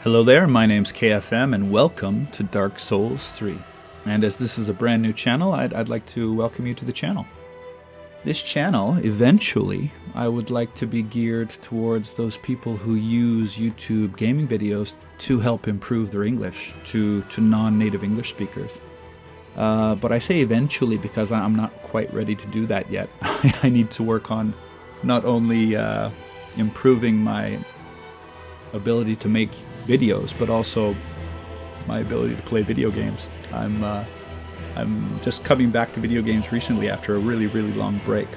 Hello there, my name's KFM and welcome to Dark Souls 3. And as this is a brand new channel, I'd like to welcome you to the channel. This channel, eventually, I would like to be geared towards those people who use YouTube gaming videos to help improve their English to non-native English speakers. But I say eventually because I'm not quite ready to do that yet. I need to work on not only improving my ability to make videos, but also my ability to play video games. I'm just coming back to video games recently after a really long break.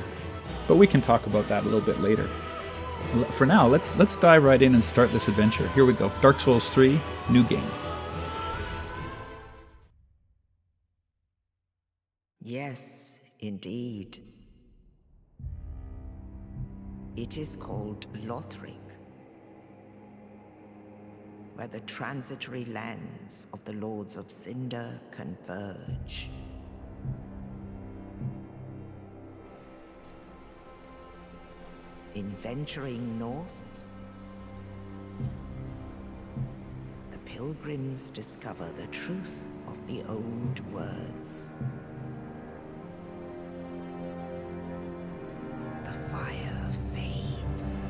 But we can talk about that a little bit later. For now, let's dive right in and start this adventure. Here we go. Dark Souls 3, new game. Yes, indeed. It is called Lothric, where the transitory lands of the Lords of Cinder converge. In venturing north, the pilgrims discover the truth of the old words. The fire fades,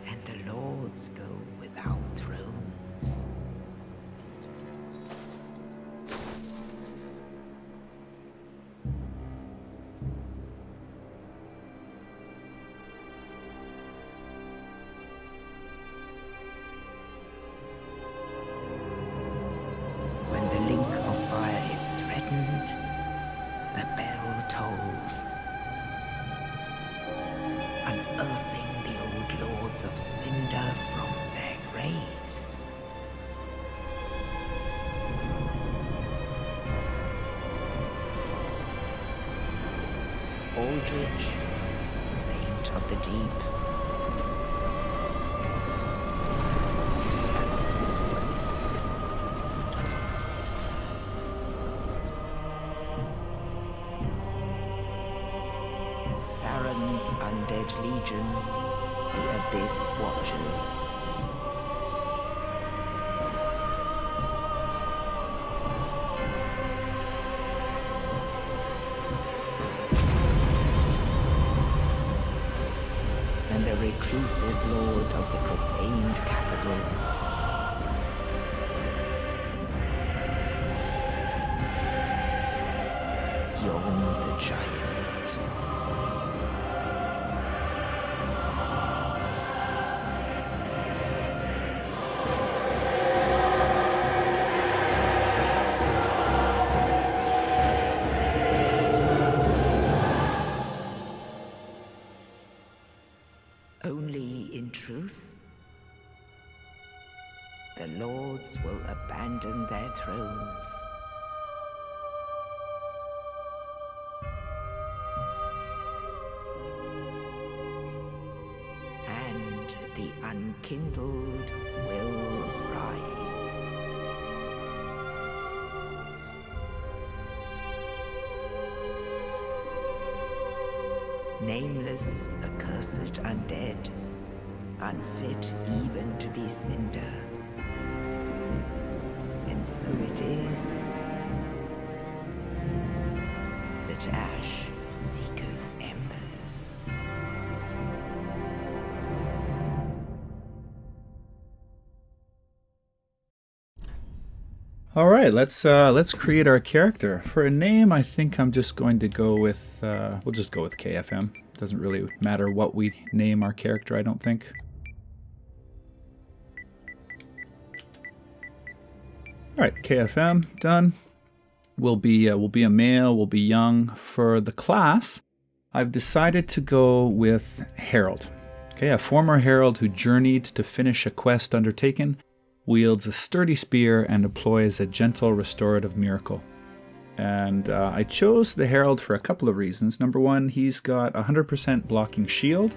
and the lords go without thrones. When the link of fire is threatened, the bell tolls, unearthing the old lords of Cinder from their graves. Aldrich, saint of the deep, Farron's undead legion, the Abyss Watchers. And the reclusive lord of the profaned capital. Yon the giant. Only in truth, the lords will abandon their thrones. And the unkindled will rise. Nameless, accursed undead, unfit even to be cinder. And so it is that ash seeketh embers. All right, let's create our character. For a name, I think I'm just going to go with we'll just go with KFM. Doesn't really matter what we name our character, I don't think. All right, KFM done. We'll be a male. We'll be young. For the class, I've decided to go with Herald. Okay, a former herald who journeyed to finish a quest undertaken, wields a sturdy spear, and deploys a gentle restorative miracle. And I chose the Herald for a couple of reasons. Number one, he's got 100% blocking shield,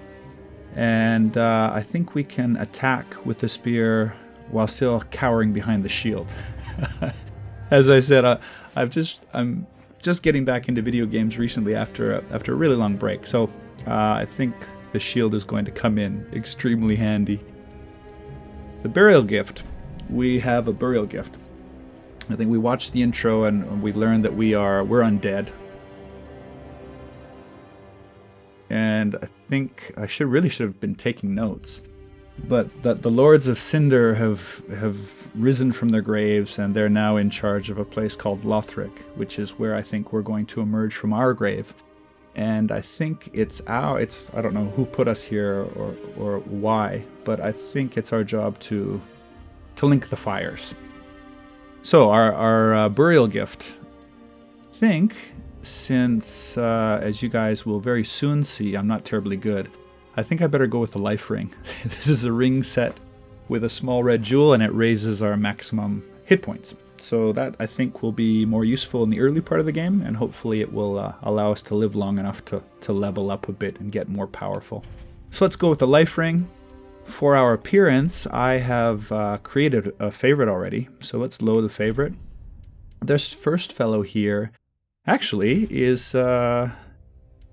and I think we can attack with the spear while still cowering behind the shield. As I said, I'm just getting back into video games recently after a really long break, so I think the shield is going to come in extremely handy. The burial gift. We have a burial gift. I think we watched the intro and we learned that we're undead. And I think I really should have been taking notes. But that the Lords of Cinder have risen from their graves, and they're now in charge of a place called Lothric, which is where I think we're going to emerge from our grave. And I think I don't know who put us here or why, but I think it's our job to link the fires. So our burial gift, I think, since as you guys will very soon see, I'm not terribly good. I think I better go with the life ring. This is a ring set with a small red jewel, and it raises our maximum hit points. So that, I think, will be more useful in the early part of the game, and hopefully it will allow us to live long enough to level up a bit and get more powerful. So let's go with the life ring. For our appearance, I have created a favorite already, so let's load the favorite. This first fellow here actually is...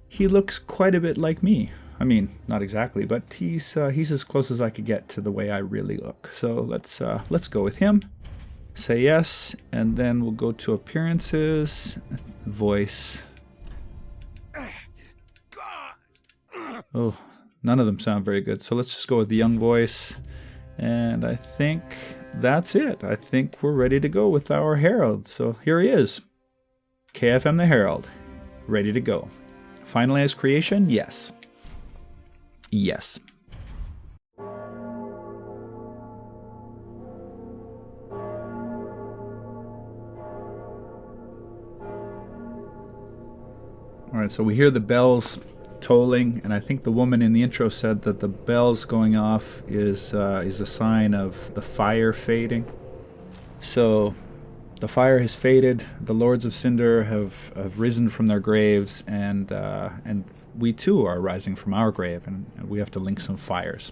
he looks quite a bit like me. I mean, not exactly, but he's as close as I could get to the way I really look. So let's go with him. Say yes, and then we'll go to appearances, voice. Oh, none of them sound very good. So let's just go with the young voice, and I think that's it. I think we're ready to go with our Herald. So here he is, KFM the Herald, ready to go. Finalize creation, yes. Yes. Alright, so we hear the bells tolling, and I think the woman in the intro said that the bells going off is a sign of the fire fading. So the fire has faded, the Lords of Cinder have risen from their graves, and we too are rising from our grave, and we have to link some fires.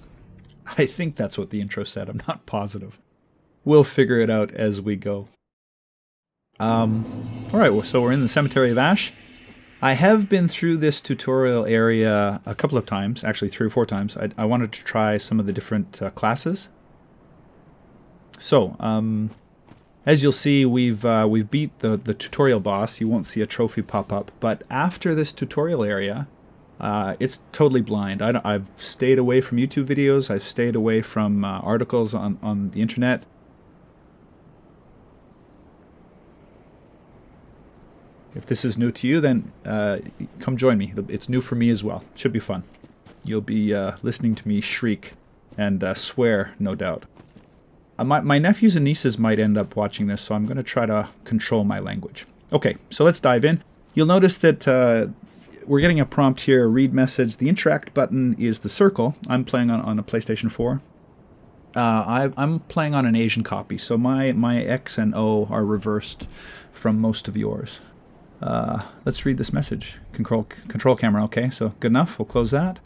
I think that's what the intro said. I'm not positive. We'll figure it out as we go. Alright, so we're in the Cemetery of Ash. I have been through this tutorial area a couple of times, actually 3 or 4 times. I wanted to try some of the different classes. So, as you'll see, we've beat the tutorial boss. You won't see a trophy pop up, but after this tutorial area, it's totally blind. I've stayed away from YouTube videos. I've stayed away from articles on the internet. If this is new to you, then come join me. It's new for me as well. Should be fun. You'll be listening to me shriek and swear, no doubt. My nephews and nieces might end up watching this, so I'm going to try to control my language. Okay, so let's dive in. You'll notice that we're getting a prompt here, read message. The interact button is the circle. I'm playing on a PlayStation 4. I'm playing on an Asian copy, so my X and O are reversed from most of yours. Let's read this message. Control camera, okay, so good enough. We'll close that.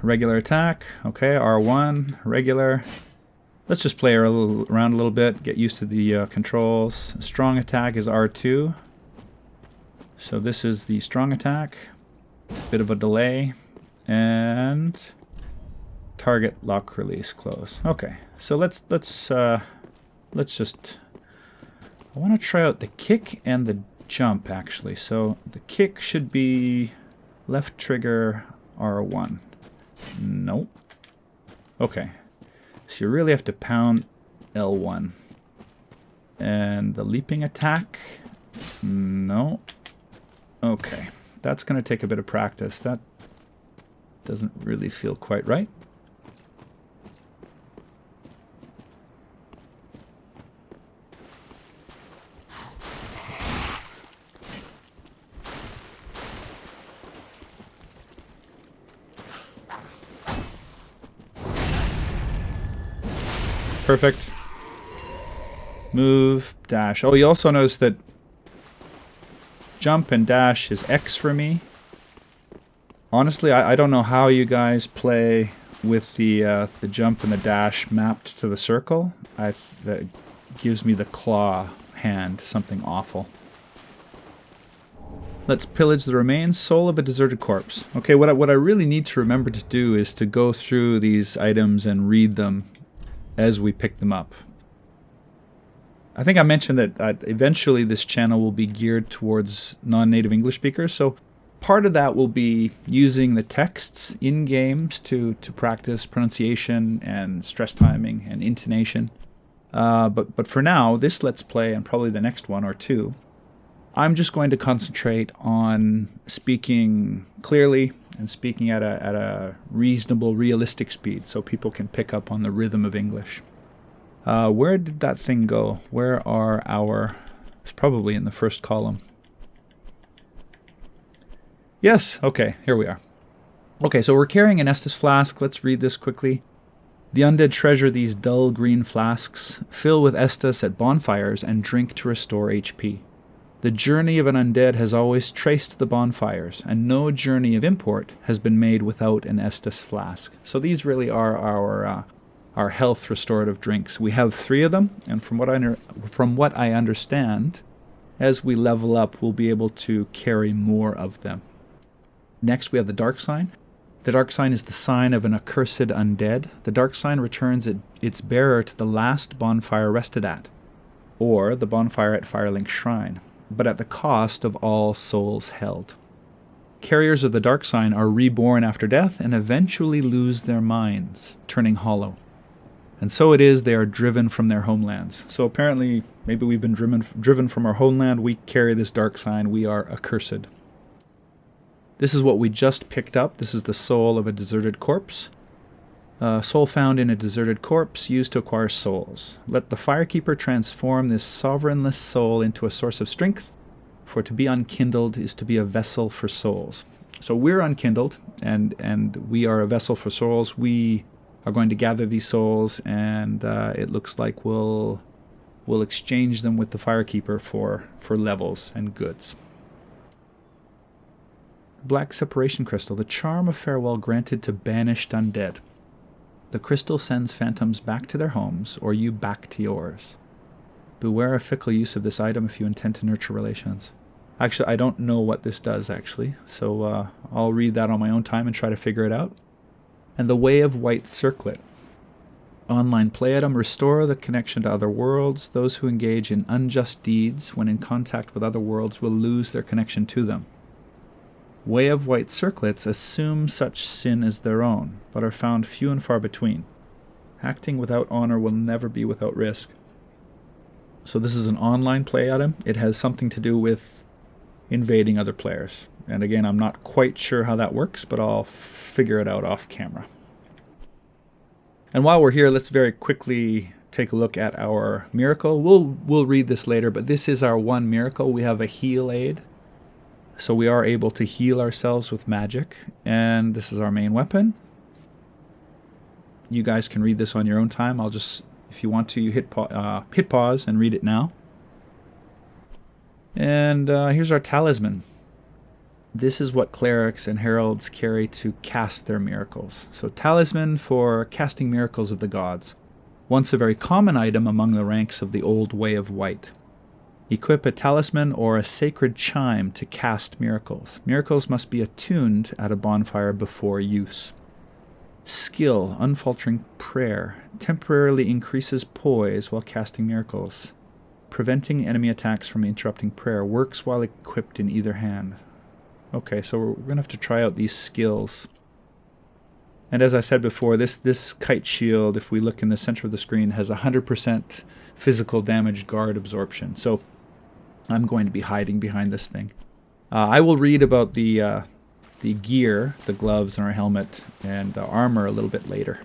Regular attack, okay, R1, regular. Let's just play around a little bit, get used to the controls. Strong attack is R2. So this is the strong attack. Bit of a delay. And target lock release close. Okay, so let's just... I want to try out the kick and the jump, actually. So the kick should be left trigger R1. Nope. Okay. So you really have to pound L1. And the leaping attack? No. Okay. That's going to take a bit of practice. That doesn't really feel quite right. Perfect. Move, dash. Oh, you also notice that jump and dash is X for me. Honestly, I don't know how you guys play with the jump and the dash mapped to the circle. That gives me the claw hand, something awful. Let's pillage the remains. Soul of a deserted corpse. Okay, what I really need to remember to do is to go through these items and read them as we pick them up. I think I mentioned that eventually this channel will be geared towards non-native English speakers, so part of that will be using the texts in games to practice pronunciation and stress timing and intonation. But for now, this Let's Play and probably the next one or two, I'm just going to concentrate on speaking clearly and speaking at a reasonable, realistic speed so people can pick up on the rhythm of English. Where did that thing go? Where are our... It's probably in the first column. Yes, okay, here we are. Okay, so we're carrying an Estus flask. Let's read this quickly. The undead treasure these dull green flasks, fill with Estus at bonfires, and drink to restore HP. The journey of an undead has always traced the bonfires, and no journey of import has been made without an Estus flask. So these really are our health restorative drinks. We have 3 of them, and from what I understand, as we level up, we'll be able to carry more of them. Next, we have the Dark Sign. The Dark Sign is the sign of an accursed undead. The Dark Sign returns its bearer to the last bonfire rested at, or the bonfire at Firelink Shrine, but at the cost of all souls held. Carriers of the Dark Sign are reborn after death and eventually lose their minds, turning hollow. And so it is they are driven from their homelands. So apparently, maybe we've been driven from our homeland. We carry this Dark Sign. We are accursed. This is what we just picked up. This is the soul of a deserted corpse. Soul found in a deserted corpse, used to acquire souls. Let the Firekeeper transform this sovereignless soul into a source of strength, for to be unkindled is to be a vessel for souls. So we're unkindled, and we are a vessel for souls. We are going to gather these souls, and it looks like we'll exchange them with the Firekeeper for levels and goods. Black Separation Crystal, the charm of farewell granted to banished undead. The crystal sends phantoms back to their homes, or you back to yours. Beware of fickle use of this item if you intend to nurture relations. Actually, I don't know what this does, actually, so I'll read that on my own time and try to figure it out. And the Way of White Circlet. Online play item, restore the connection to other worlds. Those who engage in unjust deeds when in contact with other worlds will lose their connection to them. Way of White Circlets assume such sin as their own, but are found few and far between. Acting without honor will never be without risk. So this is an online play item. It has something to do with invading other players. And again, I'm not quite sure how that works, but I'll figure it out off camera. And while we're here, let's very quickly take a look at our miracle. We'll read this later, but this is our one miracle. We have a heal aid. So we are able to heal ourselves with magic, and this is our main weapon. You guys can read this on your own time. I'll just, if you want to, you hit pause and read it now. And here's our talisman. This is what clerics and heralds carry to cast their miracles. So talisman for casting miracles of the gods. Once a very common item among the ranks of the old Way of White. Equip a talisman or a sacred chime to cast miracles. Miracles must be attuned at a bonfire before use. Skill, unfaltering prayer, temporarily increases poise while casting miracles. Preventing enemy attacks from interrupting prayer, works while equipped in either hand. Okay, so we're going to have to try out these skills. And as I said before, this kite shield, if we look in the center of the screen, has 100% physical damage guard absorption. So I'm going to be hiding behind this thing. I will read about the gear, the gloves and our helmet, and the armor a little bit later.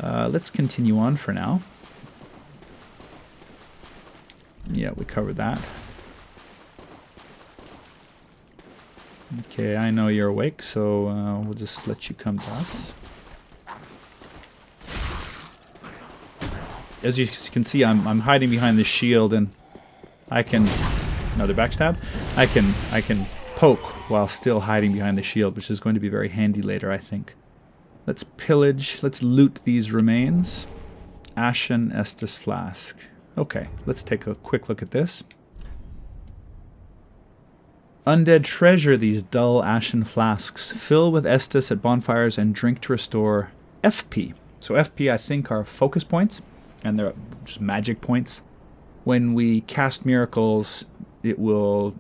Let's continue on for now. Yeah, we covered that. Okay, I know you're awake, so we'll just let you come to us. As you can see, I'm hiding behind this shield, and I can... Another backstab? I can poke while still hiding behind the shield, which is going to be very handy later, I think. Let's pillage, let's loot these remains. Ashen Estus Flask. Okay, let's take a quick look at this. Undead treasure these dull ashen flasks, fill with Estus at bonfires, and drink to restore FP. So FP, I think, are focus points, and they're just magic points. When we cast miracles, it will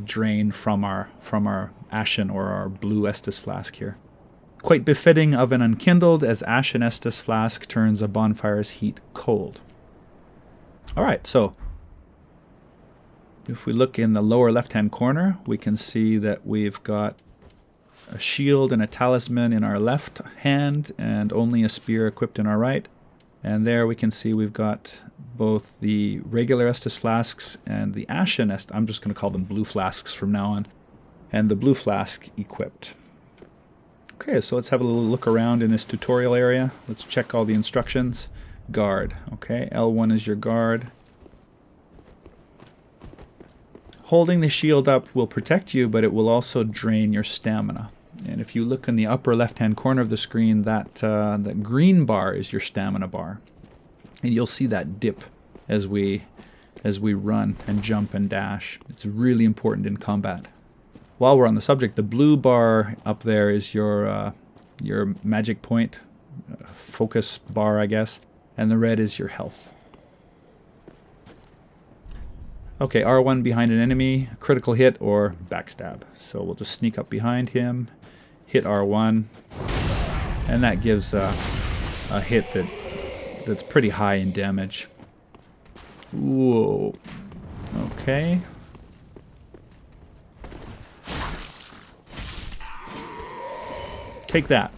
drain from our ashen or our blue Estus flask here. Quite befitting of an unkindled, as ashen Estus flask turns a bonfire's heat cold. All right, so if we look in the lower left-hand corner, we can see that we've got a shield and a talisman in our left hand and only a spear equipped in our right. And there we can see we've got both the regular Estus flasks and the ashen Estus, I'm just going to call them blue flasks from now on, and the blue flask equipped. Okay, so let's have a little look around in this tutorial area. Let's check all the instructions. Guard. Okay, L1 is your guard. Holding the shield up will protect you, but it will also drain your stamina. And if you look in the upper left-hand corner of the screen, that green bar is your stamina bar. And you'll see that dip as we run and jump and dash. It's really important in combat. While we're on the subject, the blue bar up there is your magic point, focus bar, I guess, and the red is your health. Okay, R1 behind an enemy, critical hit or backstab. So we'll just sneak up behind him, hit R1, and that gives a hit that's pretty high in damage. Whoa. Okay. Take that.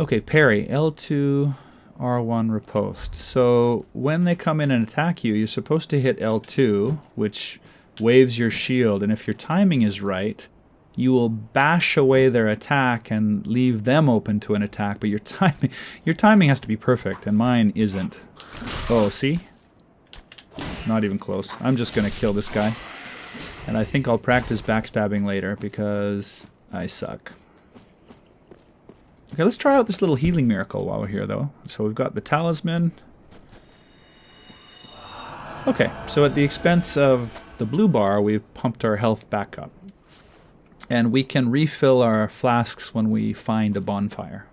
Okay, parry, L2, R1, riposte. So when they come in and attack you, you're supposed to hit L2, which waves your shield, and if your timing is right, you will bash away their attack and leave them open to an attack, but your timing has to be perfect, and mine isn't. Oh, see? Not even close. I'm just going to kill this guy. And I think I'll practice backstabbing later because I suck. Okay, let's try out this little healing miracle while we're here, though. So we've got the talisman. Okay, so at the expense of the blue bar, we've pumped our health back up. And we can refill our flasks when we find a bonfire.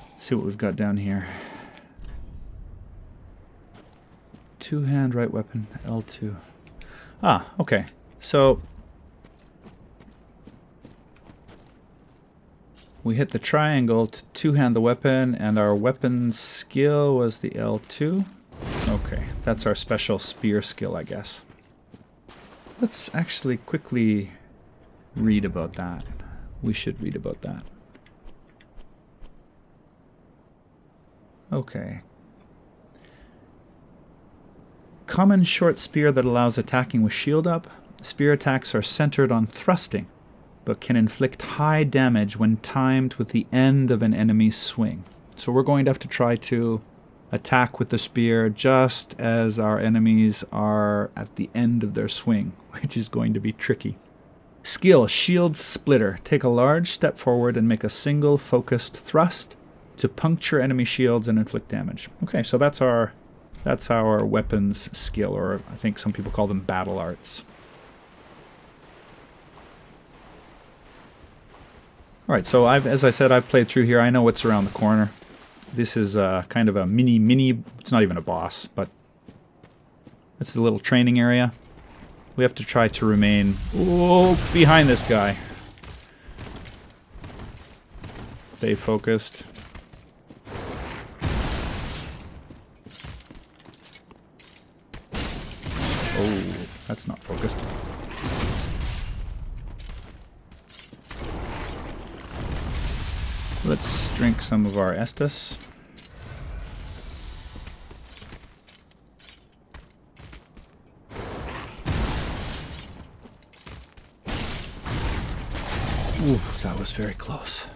Let's see what we've got down here. Two-hand right weapon, L2. Ah, okay. So we hit the triangle to two-hand the weapon, and our weapon skill was the L2. Okay, that's our special spear skill, I guess. Let's actually quickly read about that. We should read about that. Okay. Common short spear that allows attacking with shield up. Spear attacks are centered on thrusting, but can inflict high damage when timed with the end of an enemy's swing. So we're going to have to try to attack with the spear just as our enemies are at the end of their swing, which is going to be tricky. Skill, Shield Splitter. Take a large step forward and make a single focused thrust to puncture enemy shields and inflict damage. Okay, so that's our weapons skill, or I think some people call them battle arts. Alright, so as I said, I've played through here. I know what's around the corner. This is kind of a mini, it's not even a boss, but this is a little training area. We have to try to remain behind this guy. Stay focused. Oh, that's not focused. Let's drink some of our Estus. Ooh, that was very close.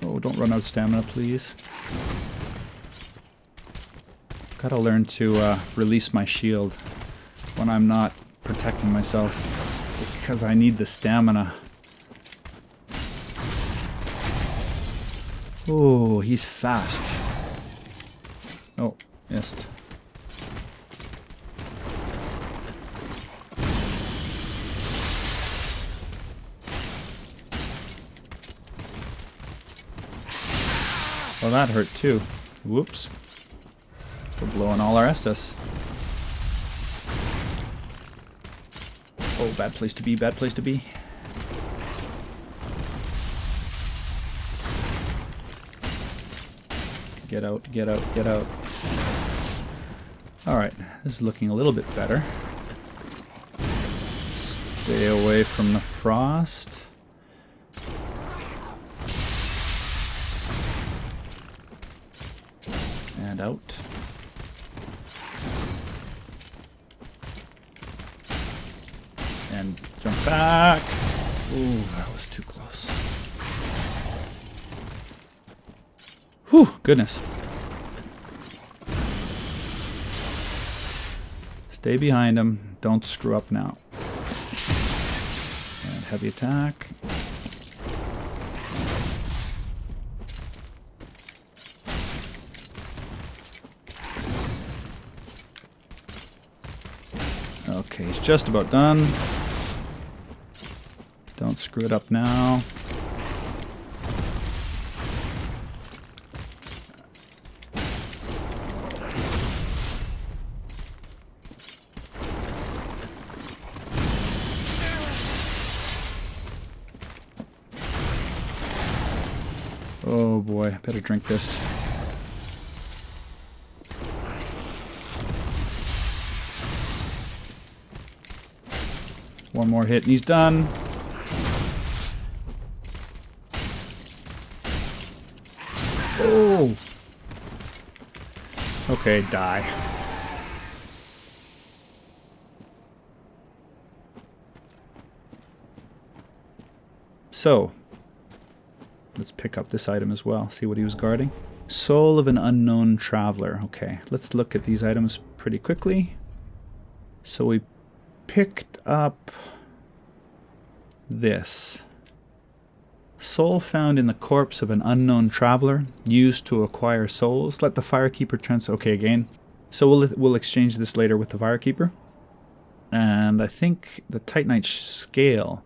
Oh, don't run out of stamina, please. Gotta learn to release my shield when I'm not protecting myself, because I need the stamina. Oh, he's fast. Oh, missed. Well, that hurt too. Whoops. We're blowing all our Estus. Oh, bad place to be, bad place to be. Get out, get out, get out. Alright, this is looking a little bit better. Stay away from the frost. And out. And jump back. Ooh, that was too close. Whew, goodness. Stay behind him. Don't screw up now. And heavy attack. Okay, he's just about done. Don't screw it up now. Oh boy, better drink this. One more hit and he's done. Oh! Okay, die. So, let's pick up this item as well, see what he was guarding. Soul of an unknown traveler. Okay, let's look at these items pretty quickly. So we picked up this. Soul found in the corpse of an unknown traveler, used to acquire souls. Let the Firekeeper transfer. Okay, again. So we'll exchange this later with the Firekeeper. And I think the Titanite scale.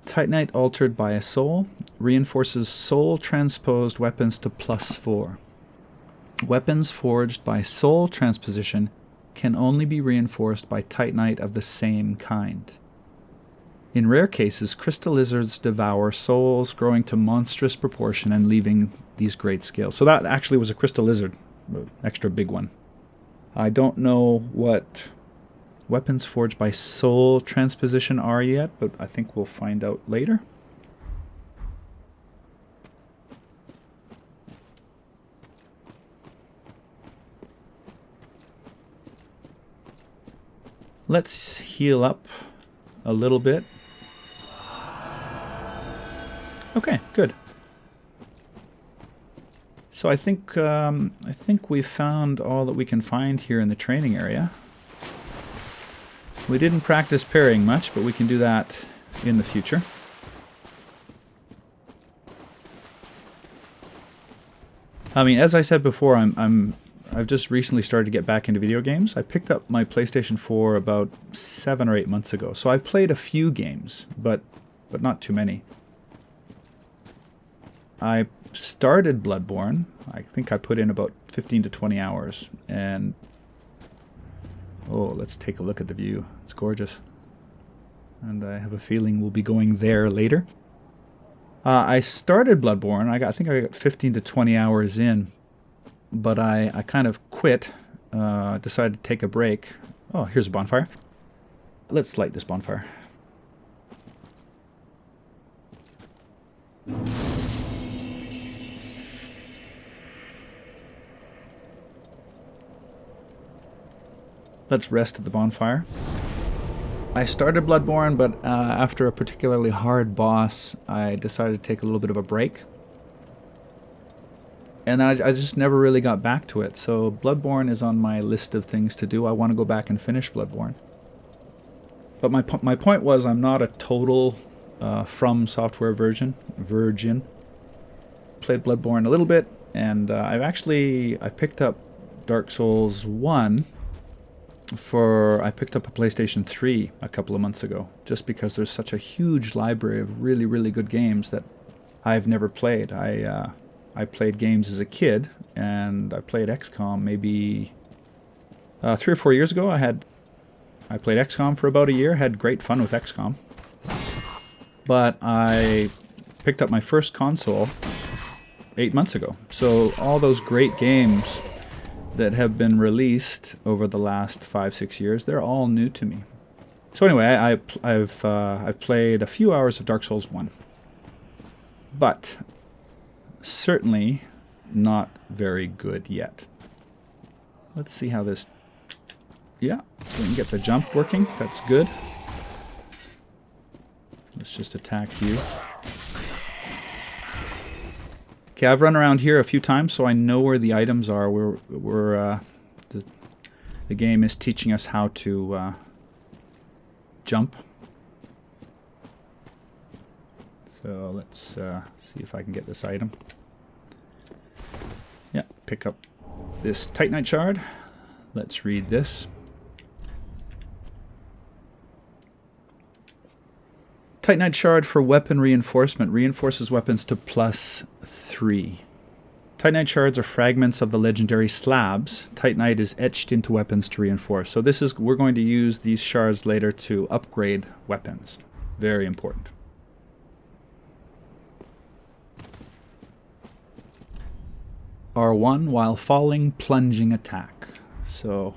Titanite altered by a soul reinforces soul transposed weapons to +4. Weapons forged by soul transposition can only be reinforced by Titanite of the same kind. In rare cases, crystal lizards devour souls, growing to monstrous proportion and leaving these great scales. So that actually was a crystal lizard, an extra big one. I don't know what weapons forged by soul transposition are yet, but I think we'll find out later. Let's heal up a little bit. Okay, good. So I think we've found all that we can find here in the training area. We didn't practice parrying much, but we can do that in the future. I mean, as I said before, I've just recently started to get back into video games. I picked up my PlayStation 4 about 7 or 8 months ago, so I've played a few games, but not too many. I started Bloodborne. I think I put in about 15 to 20 hours, and oh, let's take a look at the view. It's gorgeous. And I have a feeling we'll be going there later. I started Bloodborne. I think I got 15 to 20 hours in, but I kind of quit, decided to take a break. Oh, here's a bonfire. Let's light this bonfire. Let's rest at the bonfire. I started Bloodborne, but after a particularly hard boss, I decided to take a little bit of a break. And I just never really got back to it. So Bloodborne is on my list of things to do. I want to go back and finish Bloodborne. But my point was, I'm not a total From Software virgin. Played Bloodborne a little bit, and I picked up Dark Souls 1 I picked up a PlayStation 3 a couple of months ago, just because there's such a huge library of really, really good games that I've never played. I played games as a kid, and I played XCOM maybe 3 or 4 years ago. I played XCOM for about a year, had great fun with XCOM. But I picked up my first console 8 months ago. So all those great games that have been released over the last 5-6 years, they're all new to me. So anyway, I've played a few hours of Dark Souls 1. But certainly not very good yet. Let's see how this... Yeah, we can get the jump working. That's good. Let's just attack you. Okay, I've run around here a few times, so I know where the items are. The game is teaching us how to jump. So let's see if I can get this item. Yeah, pick up this Titanite shard. Let's read this. Titanite shard for weapon reinforcement. Reinforces weapons to +3. Titanite shards are fragments of the legendary slabs. Titanite is etched into weapons to reinforce. So we're going to use these shards later to upgrade weapons. Very important. R1 while falling, plunging attack. So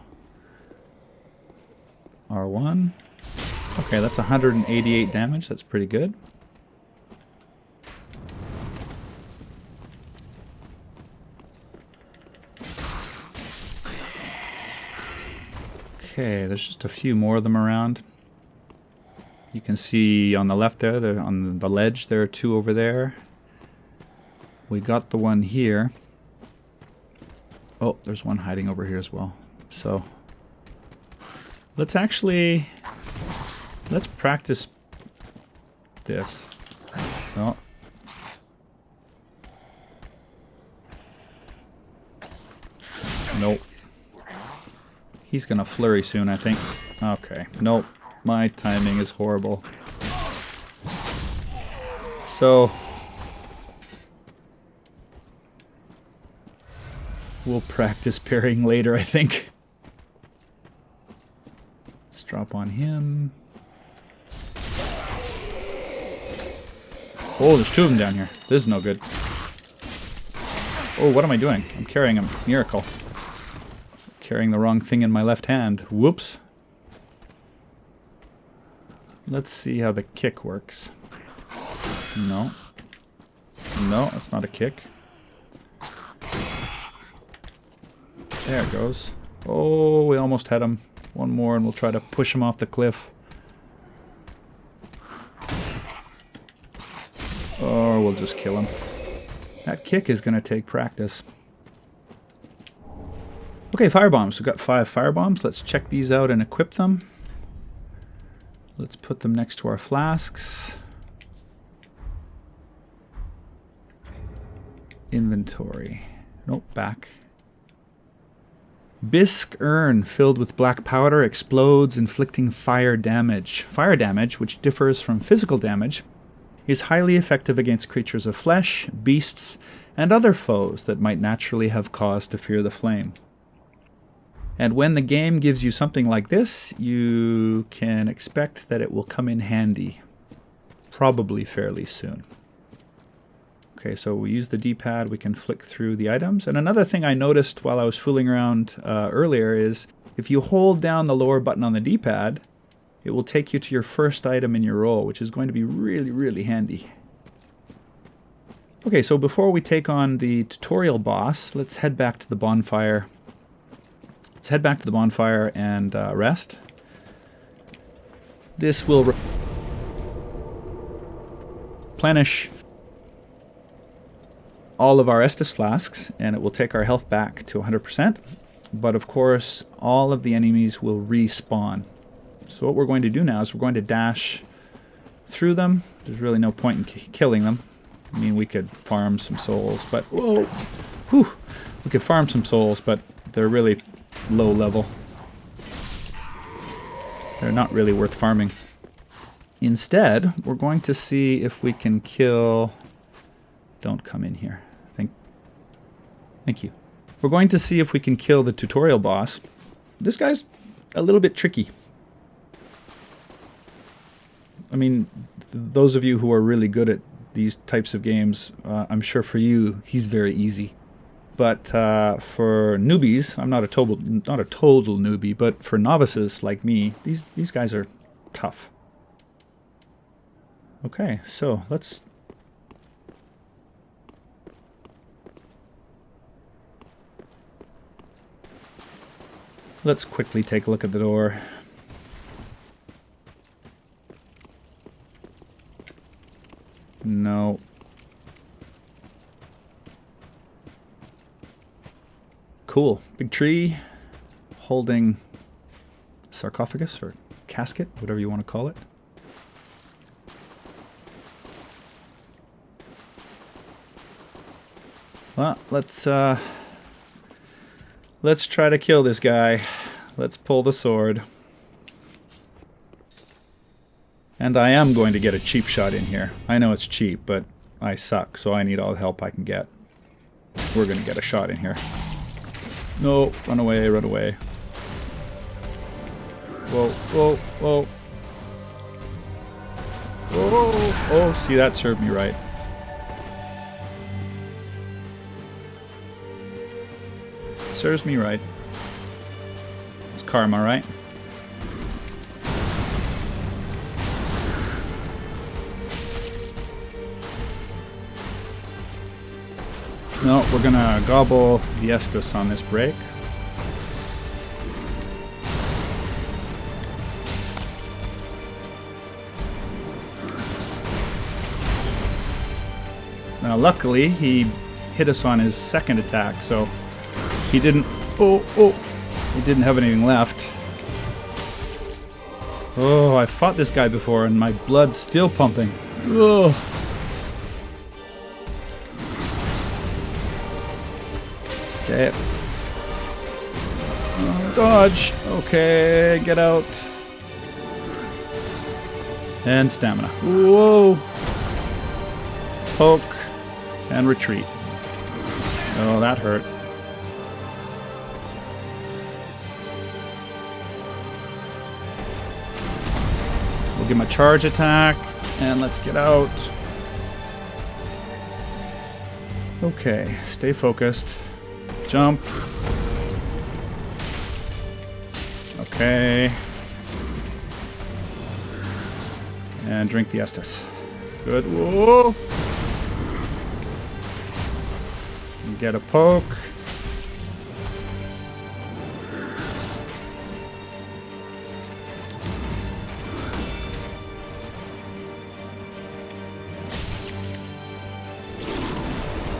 R1. Okay, that's 188 damage. That's pretty good. Okay, there's just a few more of them around. You can see on the left there, on the ledge, there are 2 over there. We got the one here. Oh, there's one hiding over here as well. So let's practice this. Oh. Nope. He's gonna flurry soon, I think. Okay. Nope. My timing is horrible. So we'll practice parrying later, I think. Let's drop on him. Oh, there's 2 of them down here. This is no good. Oh, what am I doing? I'm carrying a miracle. Carrying the wrong thing in my left hand. Whoops. Let's see how the kick works. No. No, that's not a kick. There it goes. Oh, we almost had him. One more and we'll try to push him off the cliff. Or we'll just kill him. That kick is going to take practice. Okay, firebombs. We've got 5 firebombs. Let's check these out and equip them. Let's put them next to our flasks. Inventory. Nope, back. Bisque urn filled with black powder explodes, inflicting fire damage. Fire damage, which differs from physical damage, is highly effective against creatures of flesh, beasts, and other foes that might naturally have cause to fear the flame. And when the game gives you something like this, you can expect that it will come in handy, probably fairly soon. Okay, so we use the D-pad, we can flick through the items. And another thing I noticed while I was fooling around earlier is if you hold down the lower button on the D-pad, it will take you to your first item in your roll, which is going to be really, really handy. Okay, so before we take on the tutorial boss, let's head back to the bonfire. Let's head back to the bonfire and rest. This will replenish all of our Estus flasks, and it will take our health back to 100%. But of course, all of the enemies will respawn. So what we're going to do now is we're going to dash through them. There's really no point in killing them. I mean, we could farm some souls, but whoa, whew, we could farm some souls, but they're really low level. They're not really worth farming. Instead, we're going to see if we can kill... Don't come in here. Thank you. We're going to see if we can kill the tutorial boss. This guy's a little bit tricky. I mean, those of you who are really good at these types of games, I'm sure for you, he's very easy. But for newbies, I'm not a total newbie, but for novices like me, these guys are tough. Okay, so let's quickly take a look at the door. No. Cool. Big tree holding sarcophagus or casket, whatever you want to call it. Well, let's try to kill this guy. Let's pull the sword. And I am going to get a cheap shot in here. I know it's cheap, but I suck, so I need all the help I can get. We're going to get a shot in here. No, run away, run away. Whoa, whoa, whoa. Whoa, oh, see, that served me right. Serves me right. It's karma, right? No, we're gonna gobble the Estus on this break. Now, luckily, he hit us on his second attack, so he didn't... he didn't have anything left. Oh, I fought this guy before, and my blood's still pumping. Oh. Okay. Dodge. Okay, get out. And stamina. Whoa. Poke. And retreat. Oh, that hurt. We'll give him a charge attack. And let's get out. Okay, stay focused. Jump. Okay. And drink the Estus. Good. Whoa. And get a poke.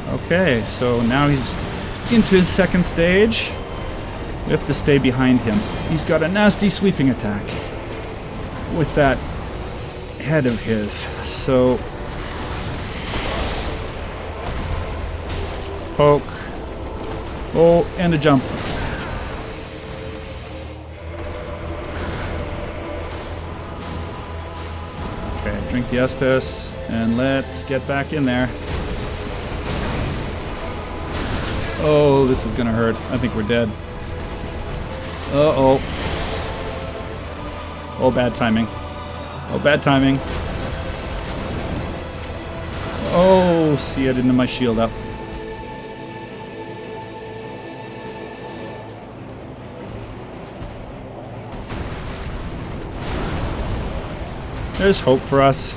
Okay, so now he's into his second stage. We have to stay behind him. He's got a nasty sweeping attack with that head of his. So poke. Oh, and a jump. Okay, drink the Estus and let's get back in there. Oh, this is gonna hurt. I think we're dead. Uh-oh. Oh, bad timing. Oh, bad timing. Oh, see, I didn't have my shield up. There's hope for us.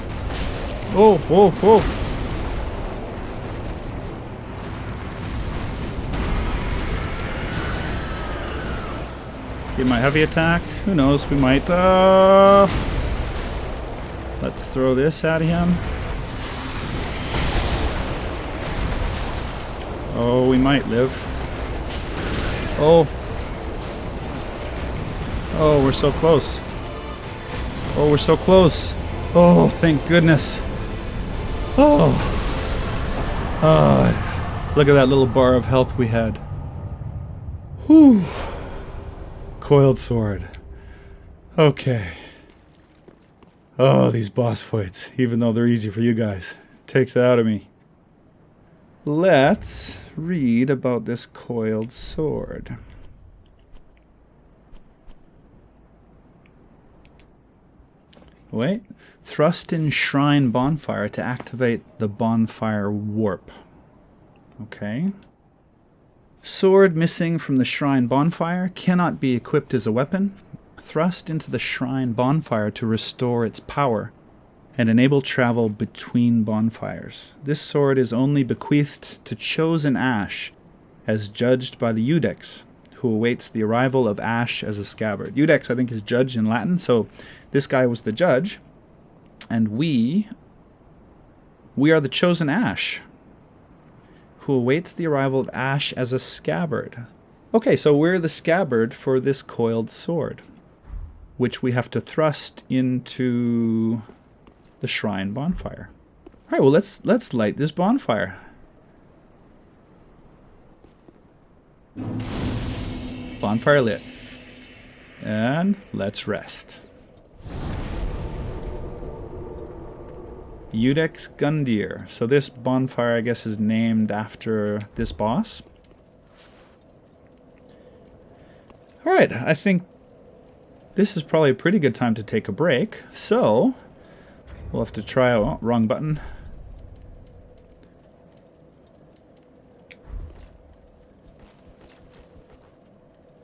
Oh, whoa, whoa. He might heavy attack. Who knows? We might. Let's throw this at him. Oh, we might live. Oh. Oh, we're so close. Oh, we're so close. Oh, thank goodness. Oh. Look at that little bar of health we had. Whew. Coiled sword. Okay. Oh, these boss fights, even though they're easy for you guys, takes it out of me. Let's read about this coiled sword. Wait. Thrust in shrine bonfire to activate the bonfire warp. Okay. Sword missing from the shrine bonfire cannot be equipped as a weapon. Thrust into the shrine bonfire to restore its power and enable travel between bonfires. This sword is only bequeathed to chosen Ash, as judged by the Iudex, who awaits the arrival of Ash as a scabbard. Iudex, I think, is judge in Latin, so this guy was the judge, and we are the chosen Ash, who awaits the arrival of Ash as a scabbard. Okay, so we're the scabbard for this coiled sword, which we have to thrust into the shrine bonfire. All right, well, let's light this bonfire. Bonfire lit. And let's rest. Iudex Gundyr. So this bonfire, I guess, is named after this boss. All right, I think this is probably a pretty good time to take a break. So we'll have to try. Oh, wrong button.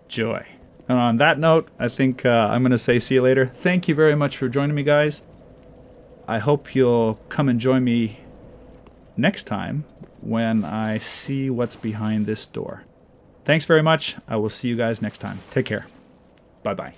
Joy. And on that note, I think I'm going to say see you later. Thank you very much for joining me, guys. I hope you'll come and join me next time when I see what's behind this door. Thanks very much. I will see you guys next time. Take care. Bye-bye.